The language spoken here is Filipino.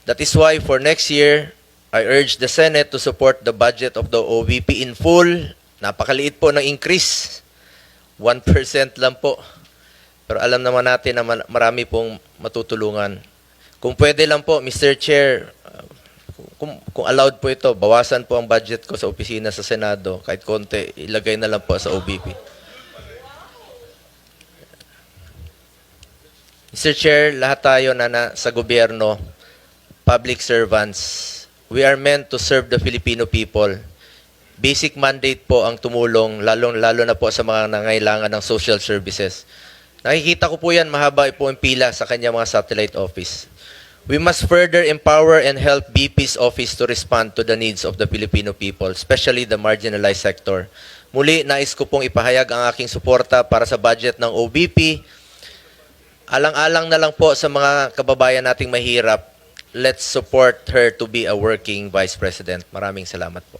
That is why for next year, I urge the Senate to support the budget of the OVP in full. Napakaliit po ng increase. 1% lang po. Pero alam naman natin na marami pong matutulungan. Kung pwede lang po, Mr. Chair, kung allowed po ito, bawasan po ang budget ko sa opisina sa Senado. Kahit konti, ilagay na lang po sa OVP. Mr. Chair, lahat tayo na sa gobyerno, public servants, we are meant to serve the Filipino people. Basic mandate po ang tumulong, lalo na po sa mga nangailangan ng social services. Nakikita ko po yan, mahaba po ang pila sa kanyang mga satellite office. We must further empower and help BP's office to respond to the needs of the Filipino people, especially the marginalized sector. Muli, nais ko pong ipahayag ang aking suporta para sa budget ng OBP. Alang-alang na lang po sa mga kababayan nating mahirap. Let's support her to be a working Vice President. Maraming salamat po.